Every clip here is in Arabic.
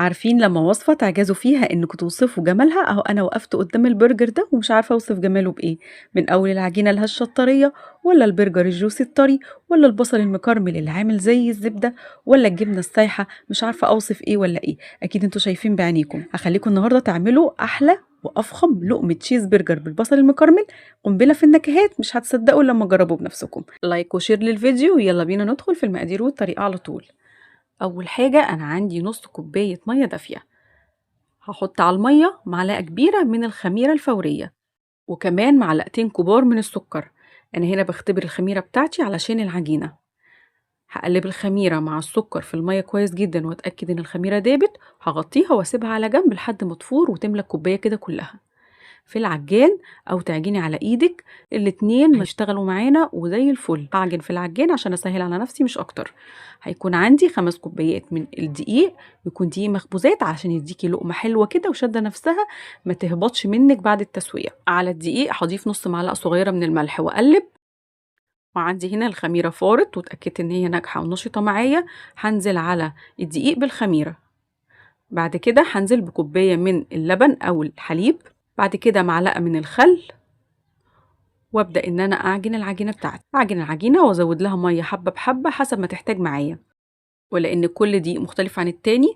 عارفين لما وصفة تعجزوا فيها انكم توصفوا جمالها؟ اهو انا وقفت قدام البرجر ده ومش عارفة اوصف جماله بايه. من اول العجينة الهشة الطرية، ولا البرجر الجوسي الطري، ولا البصل المكرمل اللي عامل زي الزبدة، ولا الجبنة السايحة. مش عارفة اوصف ايه ولا ايه. اكيد انتوا شايفين بعينيكم. هخليكم النهاردة تعملوا احلى وافخم لقمة تشيز برجر بالبصل المكرمل. قنبلة في النكهات، مش هتصدقوا لما تجربوا بنفسكم. لايك وشير للفيديو، يلا بينا ندخل في المقادير والطريقة على طول. اول حاجة انا عندي نص كوباية مية دافية. هحط على المية معلقة كبيرة من الخميرة الفورية، وكمان معلقتين كبار من السكر. أنا هنا بختبر الخميرة بتاعتي علشان العجينة. هقلب الخميرة مع السكر في المية كويس جدا واتأكد ان الخميرة دابت. هغطيها واسيبها على جنب لحد ما تفور وتملى الكوباية كده كلها. في العجان او تعجني على ايدك، الاتنين هيشتغلوا معانا وزي الفل. هعجن في العجان عشان اسهل على نفسي مش اكتر. هيكون عندي 5 كوبايات من الدقيق، يكون دقيق مخبوزات عشان يديكي لقمه حلوه كده وشاده نفسها، ما تهبطش منك بعد التسويه. على الدقيق هضيف نص معلقه صغيره من الملح واقلب. وعندي هنا الخميره فارت واتاكدت ان هي ناجحه ونشطه معايا. هنزل على الدقيق بالخميره. بعد كده هنزل بكوبايه من اللبن او الحليب. بعد كده معلقة من الخل، وابدأ ان انا اعجن العجينة بتاعتي. اعجن العجينة وازود لها مية حبة بحبة حسب ما تحتاج معايا، ولان كل دي مختلف عن التاني.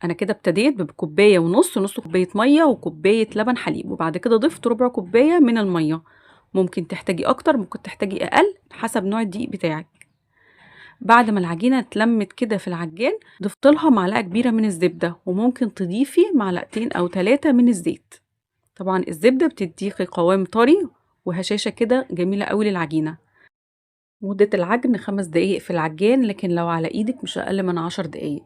انا كده ابتديت بكوباية ونص، نص كوباية مية وكوباية لبن حليب، وبعد كده ضفت ربع كوباية من المية. ممكن تحتاجي اكتر، ممكن تحتاجي اقل حسب نوع الدقيق بتاعك. بعد ما العجينة اتلمت كده في العجان، ضفت لها معلقة كبيرة من الزبدة، وممكن تضيفي معلقتين او 3 من الزيت. طبعا الزبدة بتديكي قوام طري وهشاشة كده جميلة قوي للعجينة. مدة العجن 5 دقايق في العجان، لكن لو على ايدك مش اقل من 10 دقايق.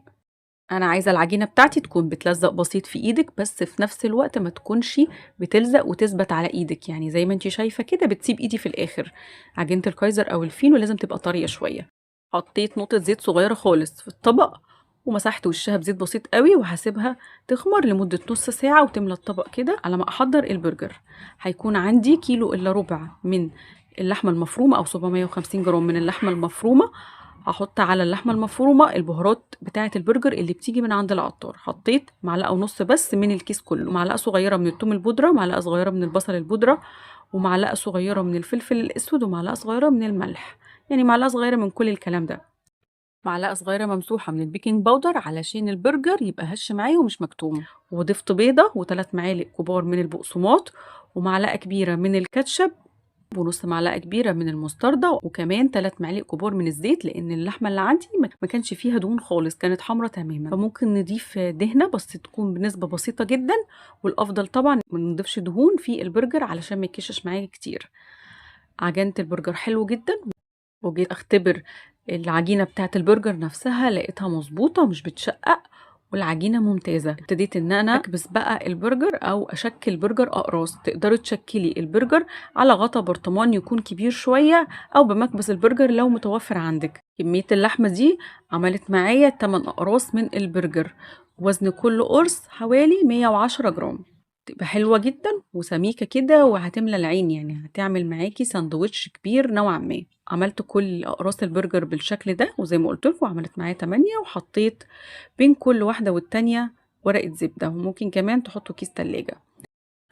انا عايزة العجينة بتاعتي تكون بتلزق بسيط في ايدك، بس في نفس الوقت ما تكونش بتلزق وتثبت على ايدك، يعني زي ما انتي شايفة كده بتسيب ايدي في الاخر. عجينة الكايزر او الفينو لازم تبقى طرية شوية. حطيت نقطة زيت صغيرة خالص في الطبق، ومسحت وشها بزيت بسيط قوي، وهسيبها تخمر لمدة نص ساعة وتملى الطبق كده على ما احضر البرجر. هيكون عندي كيلو الا ربع من اللحمة المفرومة او 750 جرام من اللحمة المفرومة. هحط على اللحمة المفرومة البهارات بتاعة البرجر اللي بتيجي من عند العطار. حطيت معلقة ونص بس من الكيس كله، معلقة صغيرة من الثوم البودرة، معلقة صغيرة من البصل البودرة، ومعلقة صغيرة من الفلفل الأسود، ومعلقة صغيرة من الملح. يعني معلقة صغيرة من كل الكلام ده. معلقة صغيرة ممسوحة من البيكنج باودر علشان البرجر يبقى هش معايا ومش مكتوم. وضفت بيضة و3 معالق كبار من البقسماط، ومعلقة كبيرة من الكاتشب، ونص معلقة كبيرة من المستردة، وكمان 3 معالق كبار من الزيت، لأن اللحمة اللي عندي ما كانش فيها دهون خالص، كانت حمرة تماما. فممكن نضيف دهنة بس تكون بنسبة بسيطة جدا، والأفضل طبعا ما نضيفش دهون في البرجر علشان ما يكشش معايا كتير. عجنت البرجر حلو جدا، وجيت اختبر العجينة بتاعة البرجر نفسها، لقيتها مظبوطة مش بتشقق، والعجينة ممتازة. ابتديت ان انا اكبس بقى البرجر او اشكل برجر اقراص. تقدري تشكلي البرجر على غطا برطمان يكون كبير شوية، او بمكبس البرجر لو متوفر عندك. كمية اللحمة دي عملت معايا 8 اقراص من البرجر، وزن كل قرص حوالي 110 جرام. تبقى حلوة جدا وسميكة كده وهتملى العين، يعني هتعمل معاكي ساندوتش كبير نوعا ما. عملت كل اقراص البرجر بالشكل ده، وزي ما قلت لكم عملت معايا 8، وحطيت بين كل واحدة والتانية ورقة زبدة، وممكن كمان تحطوا كيس تلاجة.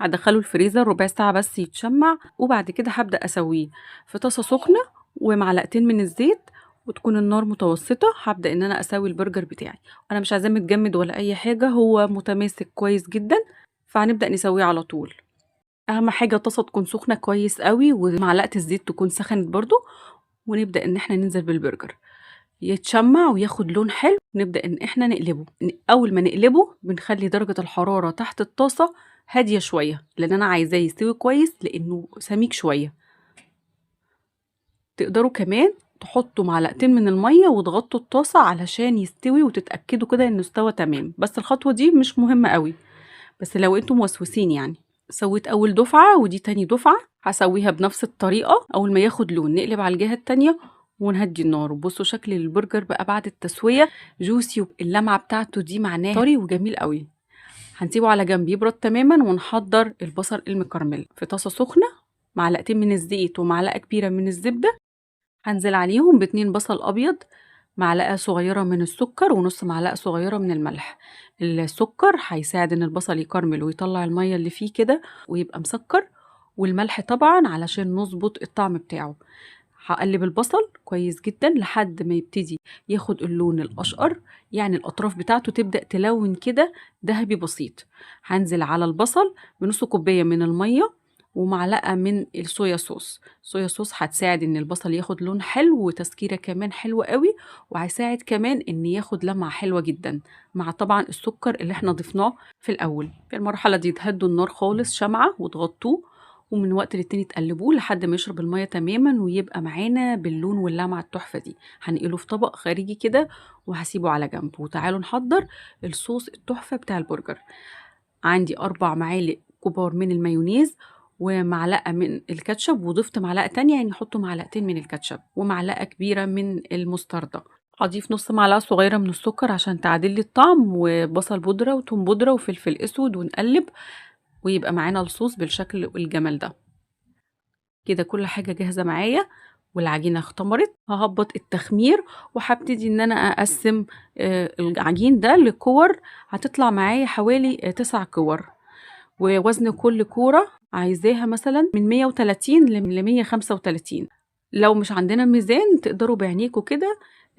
هدخله الفريزر ربع ساعة بس يتشمع، وبعد كده هبدأ أسويه في طاسة سخنة ومعلقتين من الزيت، وتكون النار متوسطة. هبدأ ان انا اسوي البرجر بتاعي. انا مش عايزاه متجمد ولا اي حاجة، هو متماسك كويس جدا، فهنبدأ نسويه على طول. اهم حاجة الطاسة تكون سخنة كويس قوي، ومعلقة الزيت تكون سخنت برضو، ونبدأ ان احنا ننزل بالبرجر يتشمع وياخد لون حلو. نبدأ ان احنا نقلبه. اول ما نقلبه بنخلي درجة الحرارة تحت الطاسة هادية شوية، لان انا عايزاه يستوي كويس لانه سميك شوية. تقدروا كمان تحطوا معلقتين من المية وتغطوا الطاسة علشان يستوي، وتتأكدوا كده انه استوى تمام. بس الخطوة دي مش مهمة قوي، بس لو انتم موسوسين يعني. سويت اول دفعة ودي تاني دفعة، هسويها بنفس الطريقة. اول ما ياخد لون نقلب على الجهة التانية ونهدي النار. وبصوا شكل البرجر بقى بعد التسوية جوسي، اللمعة بتاعته دي معناه طري وجميل قوي. هنسيبه على جنب يبرد تماما، ونحضر البصل المكرمل في طاسة سخنة. معلقتين من الزيت ومعلقة كبيرة من الزبدة، هنزل عليهم ب2 بصل ابيض معلقة صغيرة من السكر ونص معلقة صغيرة من الملح. السكر هيساعد ان البصل يكرمل ويطلع المية اللي فيه كده ويبقى مسكر، والملح طبعا علشان نظبط الطعم بتاعه. هقلب البصل كويس جدا لحد ما يبتدي ياخد اللون الأشقر، يعني الأطراف بتاعته تبدأ تلون كده ذهبي بسيط. هنزل على البصل بنص كوباية من المية ومعلقة من الصويا صوص. الصويا صوص هتساعد ان البصل ياخد لون حلو وتسكيرة كمان حلوة قوي، وهيساعد كمان ان ياخد لمعة حلوة جدا، مع طبعا السكر اللي احنا ضفناه في الاول. في المرحلة دي تهدوا النار خالص شمعة وتغطوه، ومن وقت للتاني تقلبوه لحد ما يشرب المية تماما ويبقى معانا باللون واللمعة التحفة دي. هنقله في طبق خارجي كده وهسيبه على جنب، وتعالوا نحضر الصوص التحفة بتاع البرجر. عندي 4 معالق كبار من المايونيز ومعلقة من الكاتشب، وضفت معلقة تانية يعني حطوا معلقتين من الكاتشب، ومعلقة كبيرة من المستردة. هضيف نص معلقة صغيرة من السكر عشان تعدل لي الطعم، وبصل بودرة وتوم بودرة وفلفل اسود، ونقلب ويبقى معانا الصوص بالشكل والجمال ده. كده كل حاجة جاهزة معايا والعجينة اختمرت. ههبط التخمير وهبتدي ان انا اقسم العجين ده لكور. هتطلع معايا حوالي 9 كور، ووزن كل كورة عايزاها مثلا من 130 ل 135. لو مش عندنا ميزان تقدروا بعينيكوا كده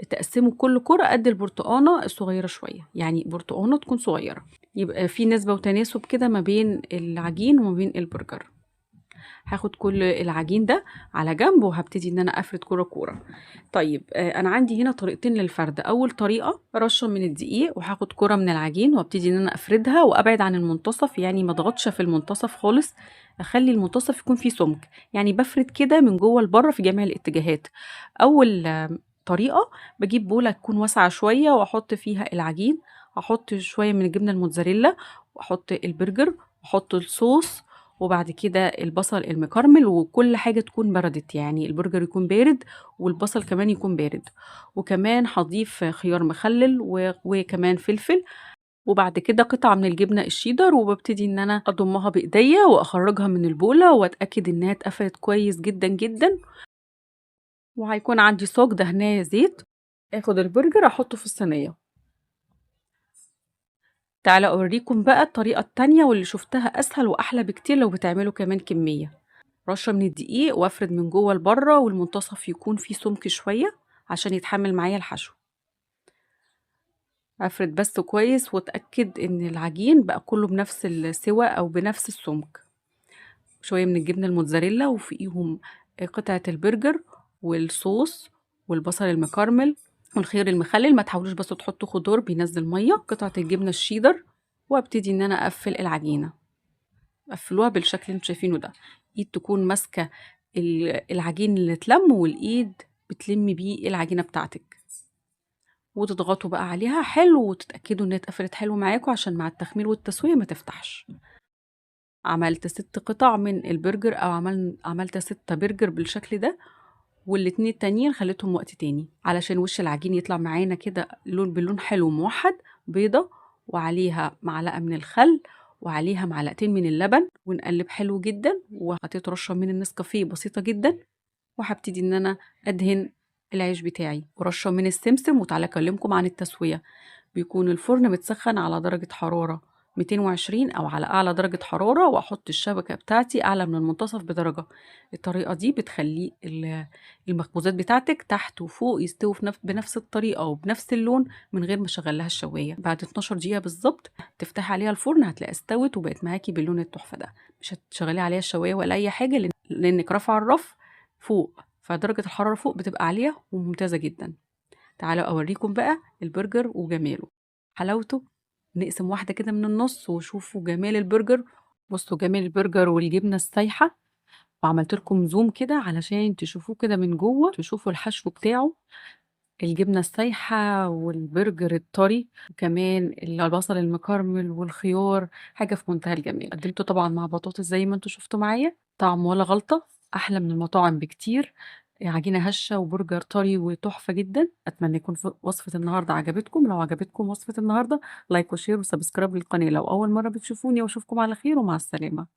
تقسموا كل كرة قد البرتقانة الصغيرة شوية، يعني برتقانة تكون صغيرة، يبقى في نسبة وتناسب كده ما بين العجين وما بين البرجر. هاخد كل العجين ده على جنب وهبتدي ان انا افرد كرة كورة. طيب انا عندي هنا طريقتين للفرد. اول طريقة رشة من الدقيق، وهاخد كرة من العجين وابتدي ان انا افردها وابعد عن المنتصف، يعني ما اضغطش في المنتصف خالص، اخلي المنتصف يكون فيه سمك، يعني بفرد كده من جوه لبره في جميع الاتجاهات. اول طريقة بجيب بولة تكون واسعة شوية واحط فيها العجين، احط شوية من الجبنة الموتزاريلا واحط البرجر واحط الصوص، وبعد كده البصل المكرمل، وكل حاجة تكون بردت، يعني البرجر يكون بارد والبصل كمان يكون بارد. وكمان هضيف خيار مخلل وكمان فلفل، وبعد كده قطعة من الجبنة الشيدر، وببتدي ان انا اضمها بايديا واخرجها من البولة واتأكد انها اتقفلت كويس جدا جدا. وهيكون عندي صاج دهناه زيت، اخد البرجر احطه في الصينية. تعالى اوريكم بقى الطريقة التانية واللي شفتها اسهل واحلى بكتير لو بتعملوا كمان كمية. رشة من الدقيق وافرد من جوه لبره، والمنتصف يكون فيه سمك شوية عشان يتحمل معايا الحشو. افرد بس كويس واتأكد ان العجين بقى كله بنفس السوى او بنفس السمك. شوية من الجبنة الموتزاريلا وفوقيهم قطعة البرجر والصوص والبصل المكرمل والخيار المخلل. ما تحاولوش بس تحطوا خضار بينزل مية. قطعة الجبنة الشيدر، وابتدي ان انا اقفل العجينة. قفلوها بالشكل اللي انتوا شايفينه ده، ايد تكون ماسكة العجين اللي اتلم، والايد بتلمي بيه العجينة بتاعتك، وتضغطوا بقى عليها حلو وتتأكدوا انها اتقفلت حلو معاكم عشان مع التخمير والتسوية ما تفتحش. عملت 6 قطع من البرجر او عملت 6 برجر بالشكل ده، والاتنين التانيين خليتهم وقت تاني علشان وش العجين يطلع معانا كده باللون حلو موحد. بيضة وعليها معلقة من الخل وعليها معلقتين من اللبن، ونقلب حلو جدا، وحطيت رشة من النسكافيه بسيطة جدا، وهبتدي ان انا ادهن العيش بتاعي ورشة من السمسم. وتعالى اكلمكم عن التسوية. بيكون الفرن متسخن على درجة حرارة 220 او على اعلى درجة حرارة، واحط الشبكة بتاعتي اعلى من المنتصف بدرجة. الطريقة دي بتخلي المخبوزات بتاعتك تحت وفوق يستووا بنفس الطريقة وبنفس اللون من غير ما اشغلها الشواية. بعد 12 دقيقة بالظبط تفتحي عليها الفرن هتلاقيها استوت وبقت معاكي باللون التحفة ده. مش هتشغلي عليها الشواية ولا اي حاجة لانك رافعة الرف فوق، فدرجة الحرارة فوق بتبقى عالية وممتازة جدا. تعالوا اوريكم بقى البرجر وجماله حلاوته. نقسم واحدة كده من النص وشوفوا جمال البرجر. بصوا جمال البرجر والجبنة السايحة، وعملت لكم زوم كده علشان تشوفوه كده من جوه، تشوفوا الحشو بتاعه، الجبنة السايحة والبرجر الطري، وكمان البصل المكرمل والخيار. حاجة في منتهى الجمال. قدمته طبعا مع بطاطس زي ما انتوا شفتوا معايا، طعم ولا غلطة، أحلى من المطاعم بكتير. عجينة هشة وبرجر طري وتحفة جدا. أتمنى يكون وصفة النهاردة عجبتكم. لو عجبتكم وصفة النهاردة لايك وشير وسبسكرايب للقناة لو أول مرة بتشوفوني، وأشوفكم على خير ومع السلامة.